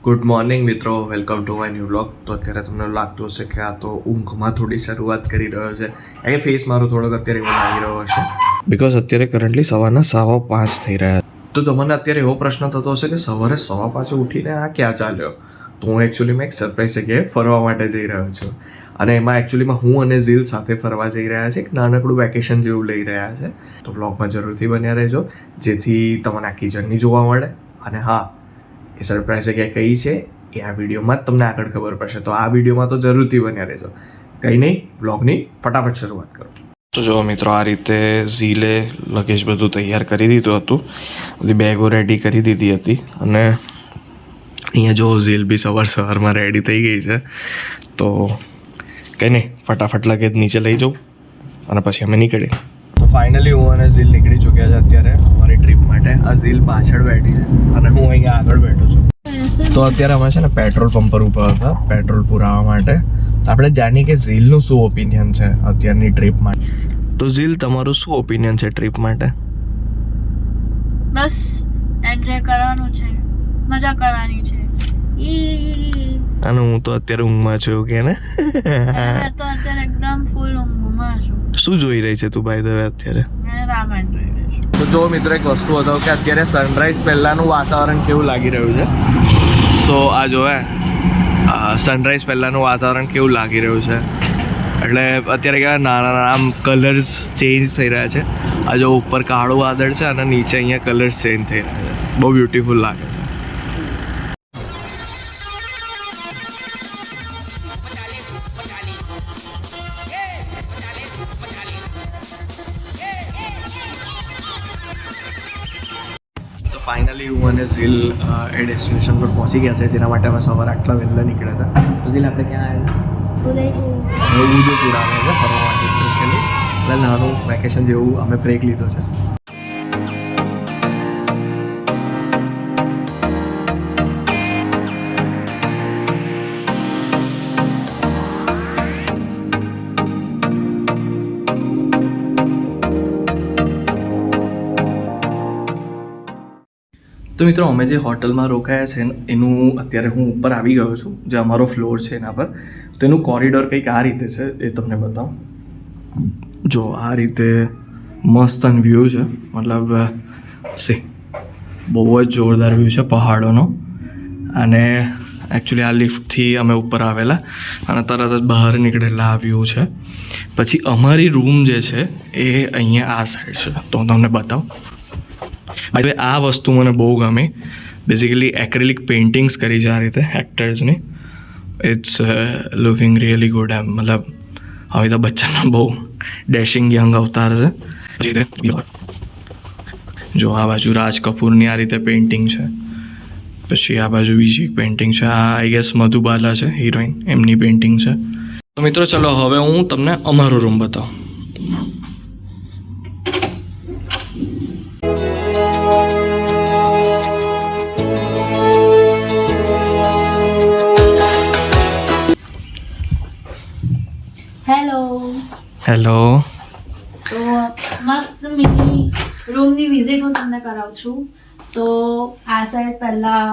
Good morning મિત્રો, welcome to my new blog. તો અત્યારે તમને લાગતું હશે કે આ તો ઊંઘમાં થોડી શરૂઆત કરી રહ્યો છે. એ ફેસ મારો થોડોક અત્યારે એવો લાગી રહ્યો હશે બિકોઝ અત્યારે કરન્ટલી સવારના 5:15 થઈ રહ્યા. તો તમને અત્યારે એવો પ્રશ્ન થતો હશે કે સવારે 5:15 ઉઠીને આ ક્યાં ચાલ્યો? તો હું એકચ્યુઅલીમાં એક સરપ્રાઈઝ જગ્યાએ ફરવા માટે જઈ રહ્યો છું. અને એમાં એકચ્યુઅલીમાં હું અને ઝીલ સાથે ફરવા જઈ રહ્યા છે. એક નાનકડું વેકેશન જેવું લઈ રહ્યા છે. તો બ્લોગમાં જરૂરથી બન્યા રહેજો જેથી તમને આખી જર્ની જોવા મળે. અને હા, એ સરપ્રાઈઝ જગ્યાએ કઈ છે એ આ વિડીયોમાં જ તમને આગળ ખબર પડશે. તો આ વિડીયોમાં તો જરૂરથી બન્યા રહેજો. કંઈ નહીં, બ્લોગની ફટાફટ શરૂઆત કરો. તો જો મિત્રો, આ રીતે ઝીલે લગેજ બધું તૈયાર કરી દીધું હતું. બધી બેગો રેડી કરી દીધી હતી. અને અહીંયા જો ઝીલ બી સવારમાં રેડી થઈ ગઈ છે. તો કંઈ નહીં, ફટાફટ લગેજ નીચે લઈ જાઉં અને પછી અમે નીકળીએ. તો ફાઇનલી હું અને ઝીલ નીકળી ચૂક્યા છે અત્યારે અમારી ટ્રીપ માટે. આ ઝીલ પાછળ બેઠી છે અને હું અહીંયા આગળ બેઠો છું. તો અત્યારે અમે છે ને પેટ્રોલ પંપ પર ઊભા હતા પેટ્રોલ પુરાવા માટે. આપણે જાણીએ કે ઝીલનું શું ઓપિનિયન છે અત્યારની ટ્રીપ માટે. તો ઝીલ, તમારું શું ઓપિનિયન છે ટ્રીપ માટે? બસ એન્જોય કરવાનું છે, મજા કરવાની છે. અને હું તો અત્યારે ઊંઘમાં છું કે ને? મેં તો અત્યારે એકદમ ફૂલ ઊંઘમાં છું. શું જોઈ રહી છે તું બાય ધ વે અત્યારે? મેં રામાયણ જોઈ રહી છું. તો જો મિત્રો, એક વસ્તુ હતો કે અત્યારે સનરાઈઝ પહેલાંનું વાતાવરણ કેવું લાગી રહ્યું છે. સો આ જોવે સનરાઈઝ પહેલાંનું વાતાવરણ કેવું લાગી રહ્યું છે. એટલે અત્યારે કેવા નાના નાના આમ કલર્સ ચેન્જ થઈ રહ્યા છે. આ જો ઉપર કાળું વાદળ છે અને નીચે અહીંયા કલર્સ ચેન્જ થઈ રહ્યા છે. બહુ બ્યુટીફુલ લાગે છે. ફાઇનલી હું અને ઝીલ એ ડેસ્ટિનેશન પર પહોંચી ગયા છે જેના માટે અમે સવારે આટલા વહેલા નીકળ્યા હતા. તો ઝીલ, આપણે ક્યાં આવ્યા? ઉદયપુર આવ્યા છે ફરવા માટે સ્પેશિયલી. એટલે નાનું વેકેશન જેવું અમે બ્રેક લીધો છે. તો મિત્રો, અમે જે હોટલમાં રોકાયા છે એનું અત્યારે હું ઉપર આવી ગયો છું, જે અમારો ફ્લોર છે એના પર. તો એનું કોરિડોર કંઈક આ રીતે છે, એ તમને બતાવું. જો આ રીતે મસ્ત વ્યૂ છે. મતલબ બહુ જ જોરદાર વ્યૂ છે પહાડોનો. અને એકચ્યુઅલી આ લિફ્ટથી અમે ઉપર આવેલા અને તરત જ બહાર નીકળેલા આ વ્યૂ છે. પછી અમારી રૂમ જે છે એ અહીંયા આ સાઈડ છે. તો હું તમને બતાવું. હવે આ વસ્તુ મને બહુ ગમી. બેઝિકલી એક્રેલિક પેઇન્ટિંગ્સ કરી છે આ રીતે એક્ટર્સની. It's looking really good. એમ મતલબ અમિતાભ બચ્ચનનો બહુ ડેશિંગ યંગ અવતાર છે. રીતે જો આ બાજુ રાજ કપૂરની આ રીતે પેઇન્ટિંગ છે. પછી આ બાજુ બીજી એક પેઇન્ટિંગ છે. આ આઈ ગેસ મધુબાલા છે હિરોઈન, એમની પેઇન્ટિંગ છે. તો મિત્રો ચલો, હવે હું તમને અમારો રૂમ બતાવું. હેલો. તો મસ્ત મિની રૂમની વિઝિટ હું તમને કરાવું છું. તો આ સાઈડ પહેલા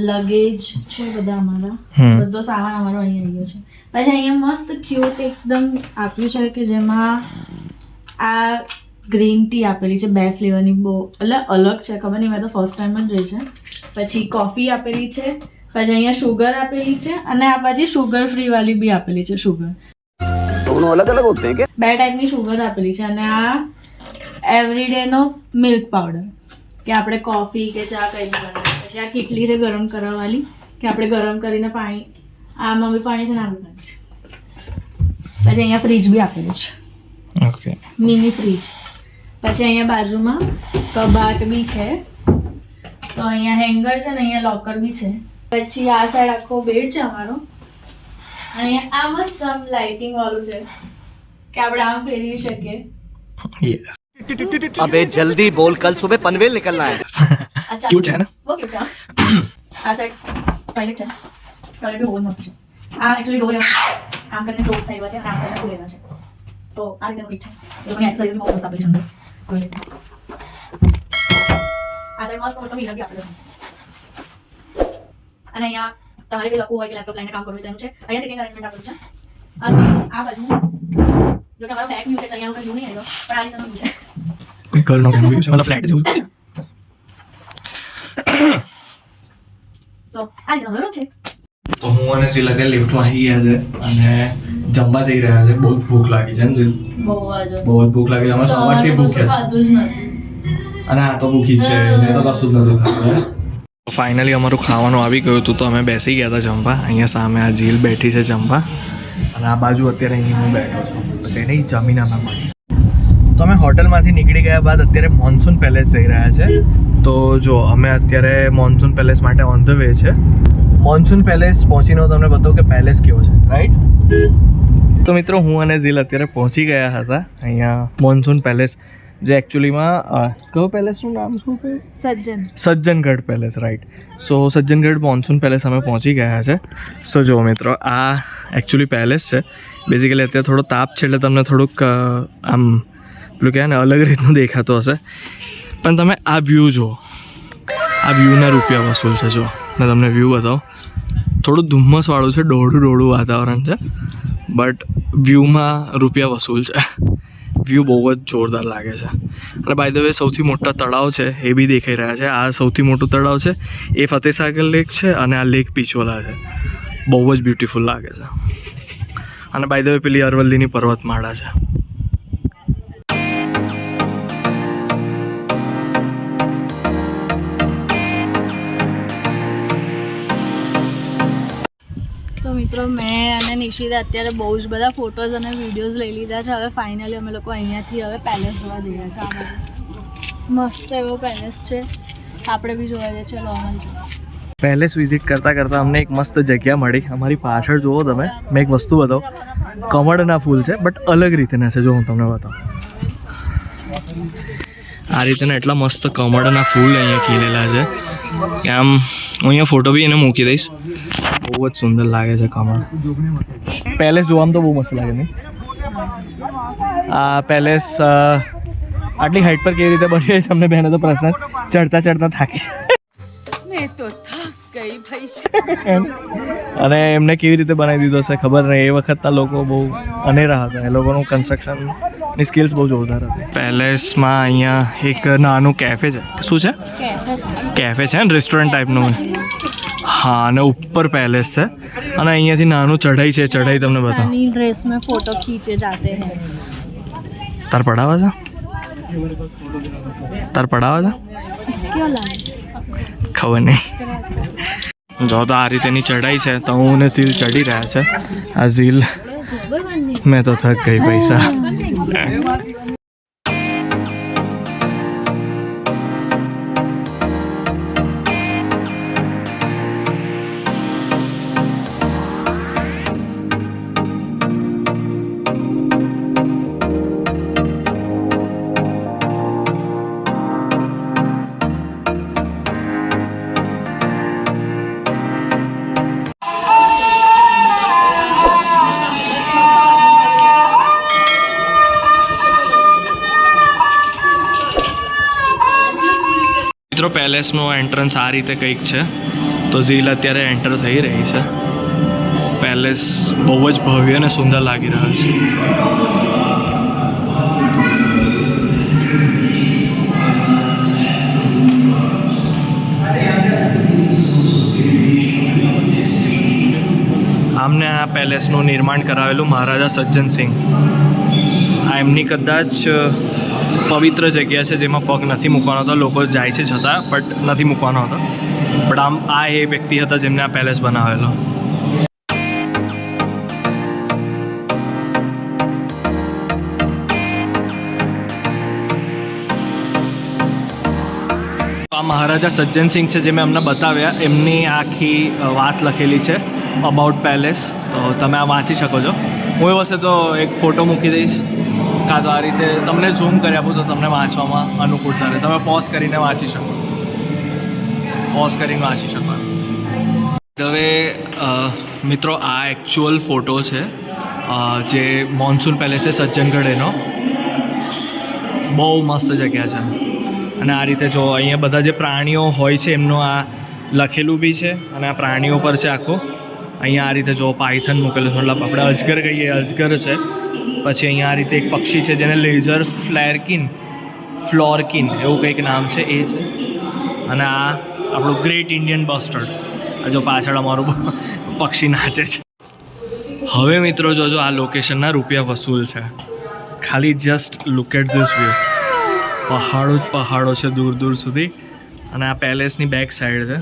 લગેજ છે બધા અમારા, બધો સામાન અમારો અહીંયા આવ્યો છે. પછી અહીંયા મસ્ત ક્યુટ એકદમ આપ્યું છે કે જેમાં આ ગ્રીન ટી આપેલી છે 2 ફ્લેવરની. બહુ એટલે અલગ છે, ખબર નહીં, મેં તો ફર્સ્ટ ટાઈમ જ જોઈ છે. પછી કોફી આપેલી છે. પછી અહીંયા શુગર આપેલી છે અને આ બાજુ શુગર ફ્રી વાળી બી આપેલી છે. શુગર અલગ અલગ હોતે હૈ क्या? 2 ટાઈપની શુગર આપેલી છે. અને આ એવરીડે નો મિલ્ક પાવડર, કે આપણે કોફી કે ચા કઈ બી બનાવીએ. પછી આ કેટલી છે ગરમ કરવા વાળી, કે આપણે ગરમ કરીને પાણી, આમાં બી પાણી છે ને આમાં પાણી છે. પછી અહીંયા ફ્રીજ બી આપેલું છે. Okay, mini fridge. પછી અહીંયા બાજુમાં કબાટ બી છે. તો અહીંયા હેંગર છે ને અહીંયા લોકર બી છે. પછી આ સાઈડ આખો બેડ છે અમારો. અને અહીંયા આ મસ્ત આમ લાઇટિંગ વાળું છે કે આપણે આમ ફેરવી શકીએ. યસ. अबे जल्दी बोल, कल सुबह पनवेल निकलना है. અચ્છા, ક્યુટ છે ને? બહુ ક્યુટ છે. આ સાઈડ ટોયલેટ છે. ટોયલેટ બી બહુ મસ્ત છે. આ એકચ્યુઅલી ડોર આમ કરીને ક્લોઝ થઈ ગયો છે અને આમ કરીને ખુલેલા છે. તો આ રીતેનું કંઈક છે. એ લોકોની એક્સરસાઇઝ બી બહુ મસ્ત આપેલી છે અંદર ટોયલેટ. આ સાઈડ મસ્ત મોટો મિરર બી આપેલો છે. અને અહીંયા તમારે બી લખવું હોય કે લેપટોપ લઈને કામ કરવું તેમ છે. અહીંયા સિટિંગ અરેન્જમેન્ટ આપેલું છે. અને આ બાજુ જો કે અમારો બેક વ્યૂ છે તો અહીંયા હું કંઈ નહીં આવ્યો પણ આ રીતનું છે. કોઈ ઘરનો કેનો વ્યૂ છે, મતલબ ફ્લેટ જેવું છે. તો આ રીતનું રૂમ છે. તો હું અને જીલ અત્યારે લિફ્ટમાં આવી ગયા છે અને જમવા જઈ રહ્યા છે. બહુ જ ભૂખ લાગી છે ને જીલ? બહુ જ ભૂખ લાગી છે. અમે સવારથી ભૂખ્યા છે ખાધું જ નથી. અને આ તો ભૂખી જ છે, મેં તો કશું જ નથી ખાધું. ફાઇનલી અમારું ખાવાનું આવી ગયું હતું તો અમે બેસી ગયા હતા જમવા. અહીંયા સામે આ જીલ બેઠી છે જમવા અને આ બાજુ અત્યારે અહીં હું બેઠો છું. તો કંઈ નહીં, જમીન અમે મળી. તો અમે હોટલમાંથી નીકળી ગયા બાદ અત્યારે મોન્સૂન પેલેસ જઈ રહ્યા છે. તો જો અમે અત્યારે મોન્સૂન પેલેસ માટે ઓન ધ વે છે. મોન્સૂન પેલેસ પહોંચીને હું તમને બતાવું કે પેલેસ કેવો છે, રાઈટ? તો મિત્રો હું અને ઝીલ અત્યારે પહોંચી ગયા હતા અહીંયા મોન્સૂન પેલેસ, જે એકચ્યુઅલીમાં કયો પેલેસનું નામ શું કહે? Sajjangarh palace, right. સો સજ્જનગઢ મોન્સૂન પેલેસ અમે પહોંચી ગયા છે. સો જો મિત્રો, આ એકચ્યુઅલી પેલેસ છે. બેઝિકલી અત્યારે થોડો તાપ છે એટલે તમને થોડુંક આમ પેલું કહેવાય ને અલગ રીતનું દેખાતું હશે, પણ તમે આ વ્યૂ જુઓ. આ વ્યૂના રૂપિયા વસૂલ છે. જો મેં તમને વ્યૂ બતાવો. થોડું ધુમ્મસવાળું છે, ડોળું વાતાવરણ છે, બટ વ્યૂમાં રૂપિયા વસૂલ છે. વ્યૂ બહુ જ જોરદાર લાગે છે. અને બાય ધ વે સૌથી મોટા તળાવ છે એ બી દેખાઈ રહ્યા છે. આ સૌથી મોટું તળાવ છે એ ફતેસાગર લેક છે અને આ લેક પિછોલા છે. બહુ જ બ્યુટીફુલ લાગે છે. અને બાય ધ વે પેલી અરવલ્લીની પર્વતમાળા છે. તો મિત્રો મેં અને નિશિતે અત્યારે બહુ જ બધા ફોટોઝ અને વિડીયોઝ લઈ લીધા છે. હવે ફાઇનલી અમે લોકો અહીંયાથી હવે પેલેસ જોવા જઈએ છીએ. આ બધું મસ્ત એવો પેલેસ છે, આપણે બી જોવા જઈએ. ચલો અમે પેલેસ વિઝિટ કરતાં અમને એક મસ્ત જગ્યા મળી. અમારી પાછળ જુઓ તમે, મેં એક વસ્તુ બતાવું. કમળના ફૂલ છે બટ અલગ રીતના છે. જો હું તમને બતાવું, આ રીતના એટલા મસ્ત કમળના ફૂલ અહીંયા ખીલેલા છે કે આમ હું અહીંયા ફોટો બી એને મૂકી દઈશ. બહુ જ સુંદર લાગે છે કમળ. પેલેસ જોવામાં તો બહુ મસ્ત લાગે નહીં? આ પેલેસ આટલી હાઈટ પર કેવી રીતે બની છે અમને બેને તો પ્રશ્ન. ચડતા થાકી અને એમને કેવી રીતે બનાવી દીધો હશે ખબર નહીં. એ વખતના લોકો બહુ અનેરા હતા. એ લોકોનું કન્સ્ટ્રક્શનની સ્કિલ્સ બહુ જોરદાર હતી. પેલેસમાં અહીંયા એક નાનું કેફે છે. શું છે? કેફે છે ને, રેસ્ટોરન્ટ ટાઈપનું. હા, અને ઉપર પેલેસ છે અને અહીંયાથી નાનું ચઢાઈ છે. ચઢાઈ તમને બતાવો. ડ્રેસ में फोटो खींचे जाते हैं. તાર પડાવે છે? क्यों लागे? ખબર નહીં. જો તો આ રીતેની ચઢાઈ છે તો હું ને ઝીલ ચડી રહ્યા છે. આ ઝીલ મેં તો થક ગઈ પૈસા. મિત્રો પેલેસનો એન્ટ્રન્સ આ રીતે કંઈક છે. તો ઝીલ અત્યારે એન્ટર થઈ રહી છે. પેલેસ બહુ જ ભવ્ય અને સુંદર લાગી રહ્યો છે. આમને આ પેલેસનું નિર્માણ કરાવેલું મહારાજા સજ્જનસિંહ. આ એમની કદાચ પવિત્ર જગ્યા છે જેમાં પગ નથી મૂકવાનો હતો. લોકો જાય છે છતાં બટ નથી મૂકવાનો હતો. બટ આમ આ એ વ્યક્તિ હતા જેમને આ પેલેસ બનાવેલો. આ મહારાજા સજ્જનસિંહ છે જે મેં અમને બતાવ્યા. એમની આખી વાત લખેલી છે અબાઉટ પેલેસ. તો તમે આ વાંચી શકો છો. હું એવું હશે તો એક ફોટો મૂકી દઈશ, કાં તો આ રીતે તમને ઝૂમ કરી આપું તો તમને વાંચવામાં અનુકૂળતા રહે. તમે પોઝ કરીને વાંચી શકો. હવે મિત્રો આ એકચ્યુઅલ ફોટો છે જે મોન્સૂન પેલેસ છે સજ્જનગઢ એનો. બહુ મસ્ત જગ્યા છે. અને આ રીતે જો અહીંયા બધા જે પ્રાણીઓ હોય છે એમનો આ લખેલું બી છે અને આ પ્રાણીઓ પર છે આખો. અહીંયા આ રીતે જો પાયથન મૂકેલું છે, મતલબ આપણે અજગર કહીએ અજગર છે. પછી અહીંયા આ રીતે એક પક્ષી છે જેને લેઝર ફ્લોરકિન એવું કંઈક નામ છે એ છે. અને આ આપણું ગ્રેટ ઇન્ડિયન બસ્ટર્ડ, આ જો પાછળ અમારું પક્ષી નાચે છે. હવે મિત્રો જોજો આ લોકેશનના રૂપિયા વસૂલ છે. ખાલી just look at this view. પહાડો જ પહાડો છે દૂર દૂર સુધી. અને આ પેલેસની બેક સાઈડ છે.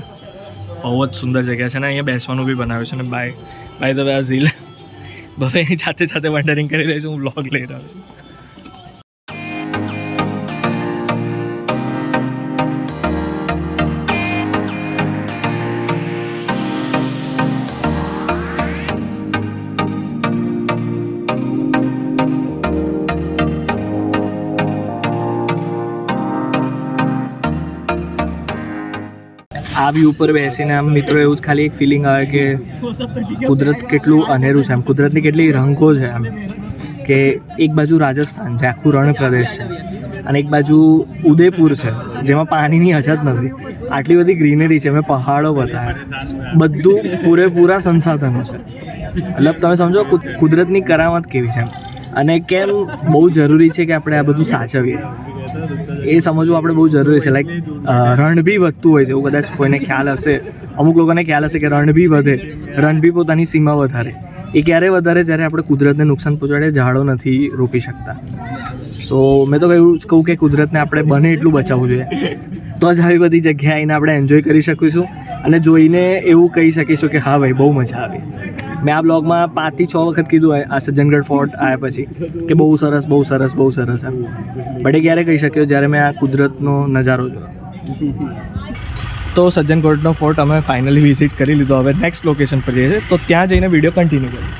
બહુ જ સુંદર જગ્યા છે ને અહીંયા બેસવાનું બી બનાવ્યું છે. ને બાય ધ વે આ ઝીલ બસ એની સાથે સાથે વન્ડરિંગ કરી રહી છું, હું વ્લોગ લઈ રહ્યો છું. આ વ્યૂ ઉપર બેસીને આમ મિત્રો એવું જ ખાલી એક ફિલિંગ આવે કે કુદરત કેટલું અનેરું છે, આમ કુદરતની કેટલી રંગો છે. આમ કે એક બાજુ રાજસ્થાન જે આખું રણ પ્રદેશ છે અને એક બાજુ ઉદયપુર છે જેમાં પાણીની અછત નથી. આટલી બધી ગ્રીનરી છે, મેં પહાડો બતાવ્યા, બધું પૂરેપૂરા સંસાધનો છે. મતલબ તમે સમજો કુદરતની કરામત કેવી છે. અને કેમ બહુ જરૂરી છે કે આપણે આ બધું સાચવીએ એ સમજવું આપણે બહુ જરૂરી છે. લાઈક રણ બી વધતું હોય છે એવું કદાચ કોઈને ખ્યાલ હશે, અમુક લોકોને ખ્યાલ હશે કે રણ બી વધે, રણ બી પોતાની સીમા વધારે. એ ક્યારે વધારે જ્યારે આપણે કુદરતને નુકસાન પહોંચાડે, ઝાડો નથી રોપી શકતા. સો મેં તો કહું કે કુદરતને આપણે બને એટલું બચાવવું જોઈએ, તો જ આવી બધી જગ્યાએ આવીને આપણે એન્જોય કરી શકીશું અને જોઈને એવું કહી શકીશું કે હા ભાઈ બહુ મજા આવી. મેં આ બ્લોગમાં 5 થી 6 વખત કીધું આ સજ્જનગઢ ફોર્ટ આવ્યા પછી કે બહુ સરસ બહુ સરસ બહુ સરસ એમ. બટ એ ક્યારે કહી શક્યો જ્યારે મેં આ કુદરતનો નજારો જોયો. તો સજ્જનગઢનો ફોર્ટ અમે ફાઇનલી વિઝિટ કરી લીધો. હવે નેક્સ્ટ લોકેશન પર જઈએ છીએ, તો ત્યાં જઈને વિડીયો કન્ટિન્યુ કરીએ.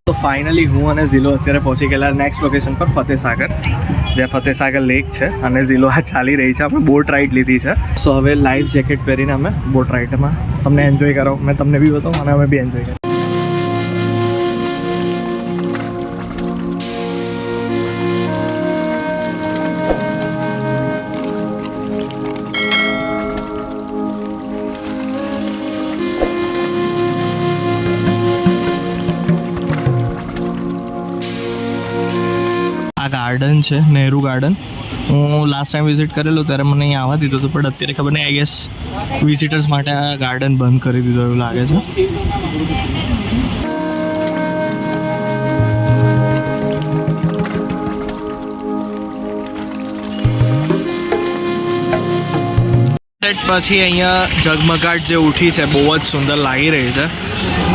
તો ફાઇનલી હું અને ઝીલો અત્યારે પહોંચી ગયેલા નેક્સ્ટ લોકેશન પર, ફતેસાગર, જે ફતેસાગર લેક છે. અને ઝીલો આ ચાલી રહી છે, આપણે બોટ રાઇડ લીધી છે. સો હવે લાઈફ જેકેટ પહેરીને અમે બોટ રાઇડમાં તમને એન્જોય કરો, મેં તમને બી બતાવું અને અમે બી એન્જોય કરીએ. આ ગાર્ડન છે નહેરુ ગાર્ડન. હું લાસ્ટ ટાઈમ વિઝિટ કરેલું ત્યારે મને અહીંયા આવવા દીધું હતું, પણ અત્યારે ખબર નહીં, આઈ ગેસ વિઝિટર્સ માટે આ ગાર્ડન બંધ કરી દીધું એવું લાગે છે. પછી અહીંયા ઝગમગાટ જે ઉઠી છે બહુ જ સુંદર લાગી રહી છે.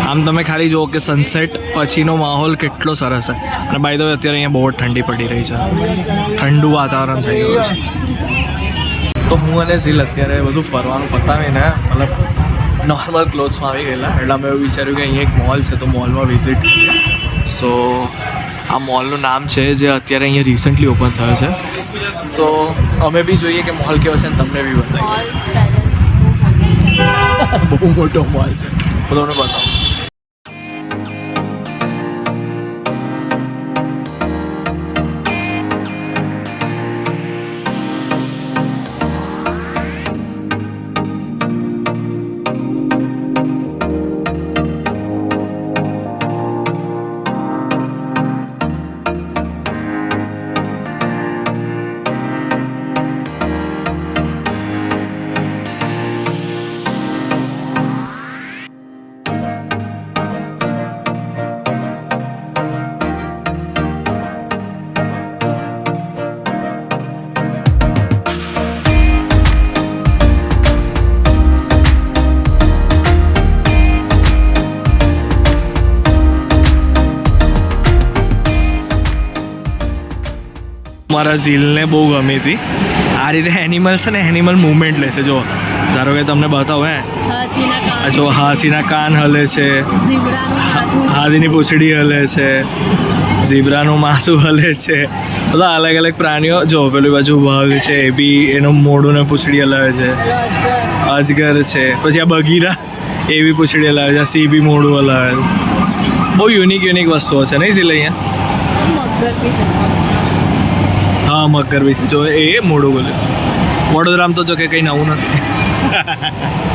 આમ તમે ખાલી જુઓ કે સનસેટ પછીનો માહોલ કેટલો સરસ છે. અને બાય ધ વે અત્યારે અહીંયા બહુ જ ઠંડી પડી રહી છે, ઠંડુ વાતાવરણ થઈ ગયું છે. તો હું અને ઝીલ અત્યારે બધું ફરવાનું પતાવીને મતલબ નોર્મલ ક્લોથ્સમાં આવી ગયેલા. એટલે અમે એવું વિચાર્યું કે અહીંયા એક મોલ છે તો મોલમાં વિઝિટ કરીએ. સો આ મોલનું નામ છે જે અત્યારે અહીંયા રિસન્ટલી ઓપન થયો છે. તો અમે બી જોઈએ કે મોલ કેવો છે ને તમને બી બતાવીએ. બહુ મોટો મોલ છે, તો તમને બતાવું. મારા ઝીલને બહુ ગમી હતી. આ રીતે એનિમલ્સ છે ને એનિમલ મુવમેન્ટ લેશે. જો ધારો કે તમને બતાવો હાથીના કાન, આ જો હાથીના કાન હલે છે, ઝીબ્રાનું માથું, હાથીની પૂંછડી હલે છે, ઝીબ્રાનું માથું હલે છે, બધા અલગ અલગ પ્રાણીઓ. જો પેલી બાજુ વાઘ છે, એ બી એનું મોઢું ને પૂંછડી હલાવે છે. અજગર છે, પછી આ બગીરા એ બી પૂંછડી હલાવે છે, આ સિંહ બી મોઢું હલાવે છે. બહુ યુનિક વસ્તુઓ છે નહીં સિલે અહીંયા? મગર બી છે. હા મગર બી છે, જો એ મોઢું બોલ્યું. વડોદરામાં તો જો કે કંઈ નવું નથી.